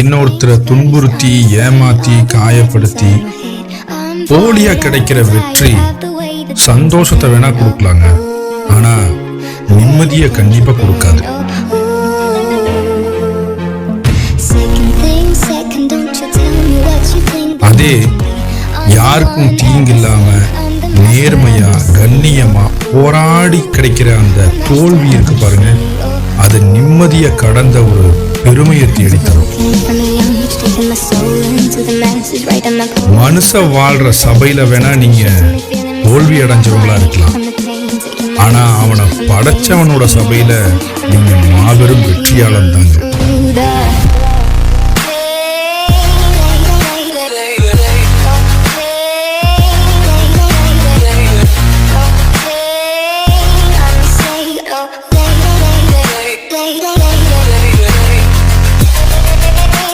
இன்னொருத்தரை துன்புறுத்தி ஏமாத்தி காயப்படுத்தி போலியா கிடைக்கிற வெற்றி சந்தோஷத்தை வேணா கொடுக்கலாங்க, ஆனா நிம்மதியை கண்டிப்பா கொடுக்காது. அதே யாருக்கும் தீங்கில்லாம நேர்மையா கண்ணியமா போராடி கிடைக்கிற அந்த தோல்வி இருக்கு பாருங்க, அது நிம்மதியை கடந்த ஒரு பெருமையை தேடித்தரும். மனுஷ வாழ்ற சபையில வேணா நீங்க தோல்வி அடைஞ்சவங்களா இருக்கலாம், ஆனா அவனை படைச்சவனோட சபையில நீங்க மாபெரும் வெற்றியாளன் தாங்க.